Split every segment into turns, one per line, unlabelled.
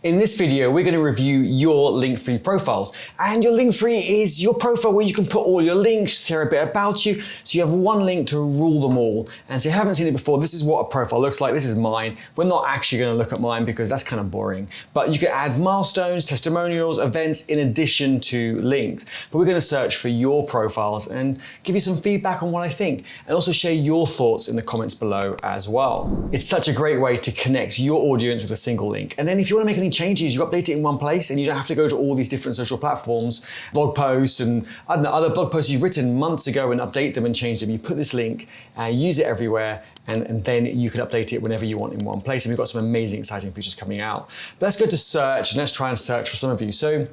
In this video, we're going to review your LinkFree profiles. And your LinkFree is your profile where you can put all your links, share a bit about you, so you have one link to rule them all. And so if you haven't seen it before, this is what a profile looks like. This is mine. We're not actually going to look at mine because that's kind of boring. But you can add milestones, testimonials, events in addition to links. But we're going to search for your profiles and give you some feedback on what I think, and also share your thoughts in the comments below as well. It's such a great way to connect your audience with a single link. And then if you want to make any changes, you update it in one place and you don't have to go to all these different social platforms, blog posts and I don't know, other blog posts you've written months ago and update them and change them. You put this link, use it everywhere, and then you can update it whenever you want in one place. And we've got some amazing, exciting features coming out. But let's go to search and let's try and search for some of you. So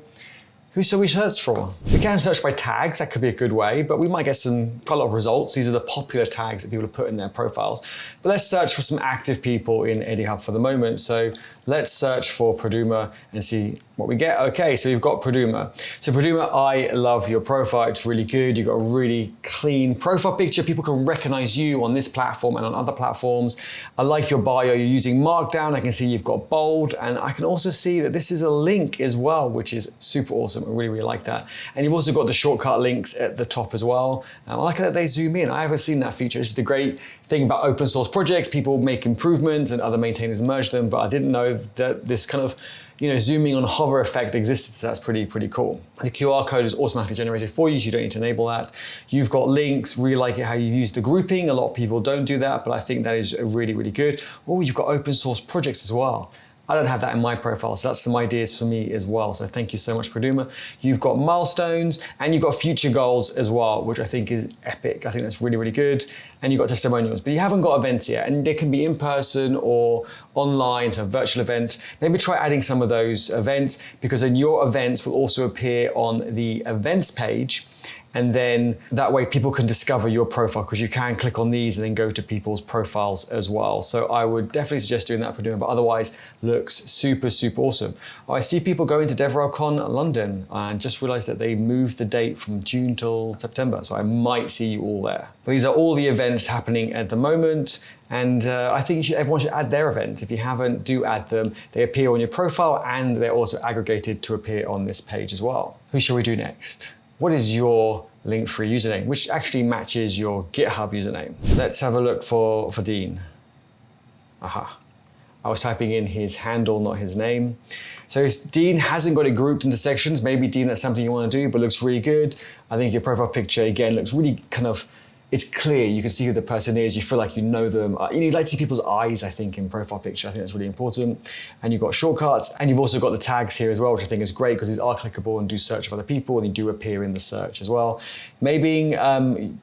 who shall we search for? We can search by tags, that could be a good way, but we might get quite a lot of results. These are the popular tags that people have put in their profiles. But let's search for some active people in EddieHub for the moment. So let's search for Praduma and see what we get. Okay, so we've got Praduma. So Praduma, I love your profile. It's really good. You've got a really clean profile picture. People can recognize you on this platform and on other platforms. I like your bio. You're using Markdown. I can see you've got bold, and I can also see that this is a link as well, which is super awesome. I really, really like that. And you've also got the shortcut links at the top as well. I like that they zoom in. I haven't seen that feature. This is the great thing about open source projects. People make improvements and other maintainers merge them, but I didn't know that this kind of zooming on hover effect existed, so that's pretty cool. The QR code is automatically generated for you, so you don't need to enable that. You've got links, really like it how you use the grouping. A lot of people don't do that, but I think that is really, really good. Oh, you've got open source projects as well. I don't have that in my profile, so that's some ideas for me as well. So thank you so much, Praduma. You've got milestones and you've got future goals as well, which I think is epic. I think that's really, really good. And you've got testimonials, but you haven't got events yet. And they can be in person or online, to a virtual event. Maybe try adding some of those events, because then your events will also appear on the events page. And then that way people can discover your profile, because you can click on these and then go to people's profiles as well. So I would definitely suggest doing that for Praduma, but otherwise looks super, super awesome. I see people going to DevRelCon London and just realized that they moved the date from June till September. So I might see you all there. But these are all the events happening at the moment. And I think everyone should add their events. If you haven't, do add them. They appear on your profile and they're also aggregated to appear on this page as well. Who shall we do next? What is your LinkFree username, which actually matches your GitHub username? Let's have a look for Dean. Aha. I was typing in his handle, not his name. So Dean hasn't got it grouped into sections. Maybe Dean, that's something you want to do, but looks really good. I think your profile picture, again, looks really it's clear. You can see who the person is. You feel like you know them. You'd like to see people's eyes, I think, in profile picture. I think that's really important. And you've got shortcuts, and you've also got the tags here as well, which I think is great because these are clickable and do search of other people, and they do appear in the search as well. Maybe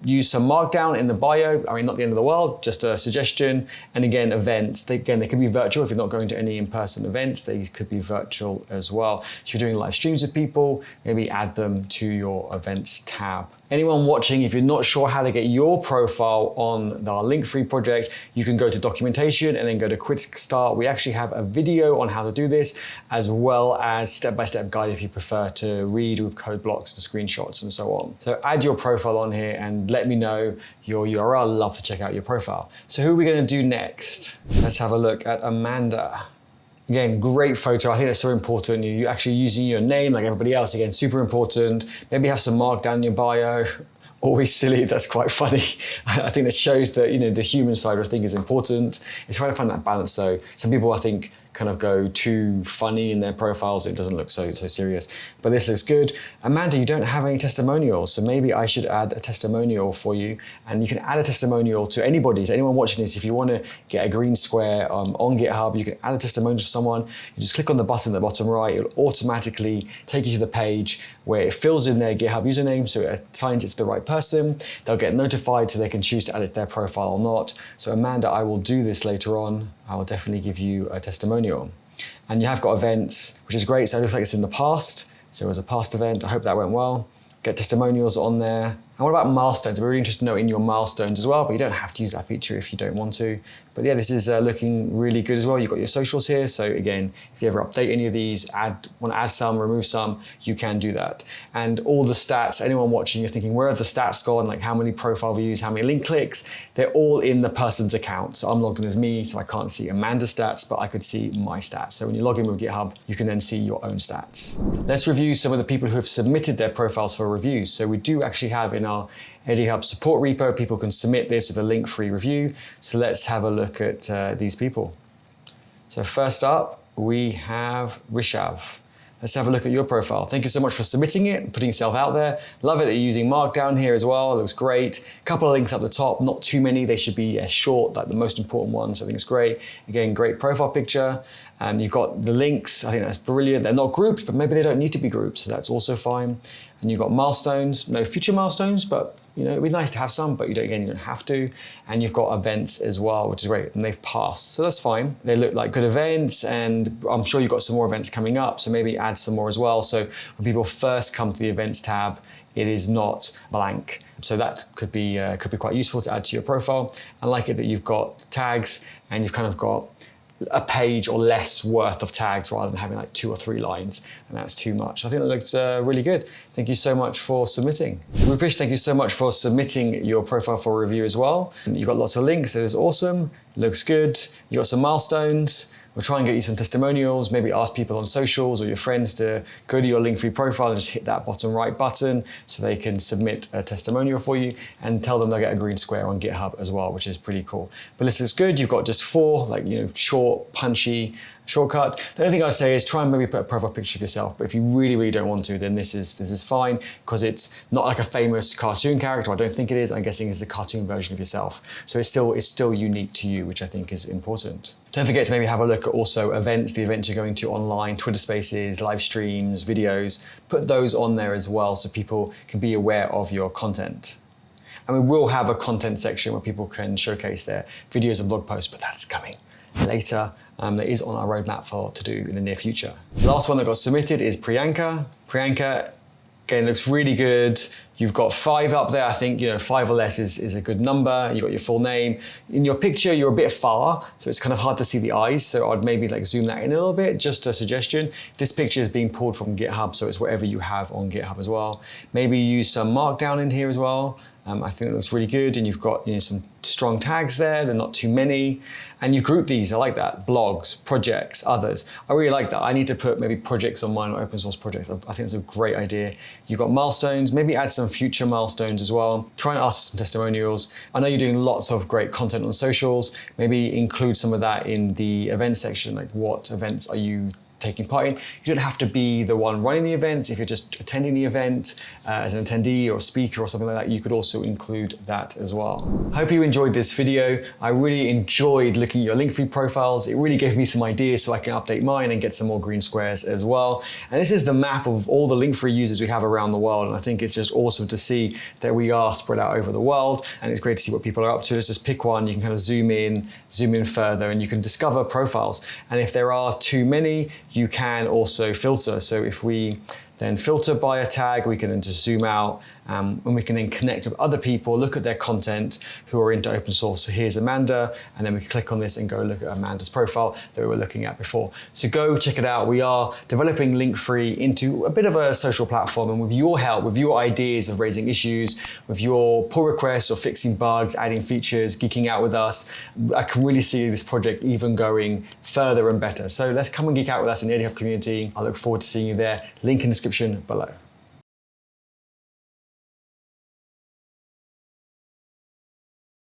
use some Markdown in the bio. I mean, not the end of the world, just a suggestion. And again, events. They can be virtual if you're not going to any in-person events. They could be virtual as well. So if you're doing live streams with people, maybe add them to your events tab. Anyone watching, if you're not sure how to get your profile on our LinkFree project, you can go to documentation and then go to quick start. We actually have a video on how to do this, as well as step-by-step guide if you prefer to read with code blocks and screenshots and so on. So add your profile on here and let me know your URL. I'd love to check out your profile. So who are we going to do next? Let's have a look at Amanda. Again, great photo. I think that's so important. You're actually using your name like everybody else. Again, super important. Maybe have some Markdown in your bio. Always silly, that's quite funny. I think that shows that the human side I think is important. It's trying to find that balance. So some people I think kind of go too funny in their profiles. It doesn't look so serious, but this looks good. Amanda, you don't have any testimonials, so maybe I should add a testimonial for you. And you can add a testimonial to anybody. So anyone watching this, if you want to get a green square on GitHub, you can add a testimonial to someone. You just click on the button at the bottom right. It'll automatically take you to the page where it fills in their GitHub username, so it assigns it to the right person. They'll get notified so they can choose to edit their profile or not. So Amanda, I will do this later on. I will definitely give you a testimonial. And you have got events, which is great. So it looks like it's in the past. So it was a past event. I hope that went well. Get testimonials on there. And what about milestones? We're really interested to know in your milestones as well, but you don't have to use that feature if you don't want to. But yeah, this is looking really good as well. You've got your socials here. So again, if you ever update any of these, want to add some, remove some, you can do that. And all the stats, anyone watching, you're thinking, where have the stats gone? Like how many profile views, how many link clicks? They're all in the person's account. So I'm logged in as me, so I can't see Amanda's stats, but I could see my stats. So when you log in with GitHub, you can then see your own stats. Let's review some of the people who have submitted their profiles for reviews. So we do actually have in our EddieHub support repo, people can submit this with a link-free review. So let's have a look at these people. So first up, we have Wishav. Let's have a look at your profile. Thank you so much for submitting it, putting yourself out there. Love it that you're using Markdown here as well. It looks great. A couple of links up the top, not too many. They should be short, like the most important ones. So I think it's great. Again, great profile picture. You've got the links. I think that's brilliant. They're not groups, but maybe they don't need to be groups. So that's also fine. And you've got milestones, no future milestones, but it'd be nice to have some, but you don't have to. And you've got events as well, which is great, and they've passed, so that's fine. They look like good events, and I'm sure you've got some more events coming up, so maybe add some more as well. So when people first come to the events tab, it is not blank. So that could be quite useful to add to your profile. I like it that you've got tags, and you've kind of got a page or less worth of tags rather than having like 2 or 3 lines, and that's too much. I think that looks really good. Thank you so much for submitting. Rupesh, thank you so much for submitting your profile for review as well. You've got lots of links, that is awesome. Looks good. You got some milestones. We'll try and get you some testimonials, maybe ask people on socials or your friends to go to your LinkFree profile and just hit that bottom right button so they can submit a testimonial for you, and tell them they'll get a green square on GitHub as well, which is pretty cool. But this is good. You've got just 4, short, punchy shortcut. The only thing I'd say is try and maybe put a profile picture of yourself, but if you really, really don't want to, then this is fine, because it's not like a famous cartoon character. I don't think it is. I'm guessing it's the cartoon version of yourself. So it's still unique to you, which I think is important. Don't forget to maybe have a look at also events, the events you're going to online, Twitter Spaces, live streams, videos. Put those on there as well so people can be aware of your content. And we will have a content section where people can showcase their videos and blog posts, but that's coming later. That is on our roadmap to do in the near future. The last one that got submitted is Priyanka. Priyanka, again, looks really good. You've got 5 up there. I think 5 or less is a good number. You've got your full name. In your picture, you're a bit far, so it's kind of hard to see the eyes. So I'd maybe zoom that in a little bit, just a suggestion. This picture is being pulled from GitHub, so it's whatever you have on GitHub as well. Maybe use some Markdown in here as well. I think it looks really good, and you've got some strong tags there. They're not too many, and you group these. I like that. Blogs, projects, others. I really like that. I need to put maybe projects on mine, or open source projects. I think it's a great idea. You've got milestones. Maybe add some future milestones as well. Try and ask some testimonials. I know you're doing lots of great content on socials. Maybe include some of that in the event section. Like, what events are you taking part in? You don't have to be the one running the event. If you're just attending the event as an attendee or speaker or something like that, you could also include that as well. I hope you enjoyed this video. I really enjoyed looking at your LinkFree profiles. It really gave me some ideas so I can update mine and get some more green squares as well. And this is the map of all the LinkFree users we have around the world. And I think it's just awesome to see that we are spread out over the world. And it's great to see what people are up to. Let's just pick one. You can kind of zoom in further, and you can discover profiles. And if there are too many, you can also filter. So if we then filter by a tag, we can then just zoom out, and we can then connect with other people, look at their content who are into open source. So here's Amanda, and then we can click on this and go look at Amanda's profile that we were looking at before. So go check it out. We are developing LinkFree into a bit of a social platform, and with your help, with your ideas of raising issues, with your pull requests or fixing bugs, adding features, geeking out with us, I can really see this project even going further and better. So let's come and geek out with us in the EddieHub community. I look forward to seeing you there. Link in the description below.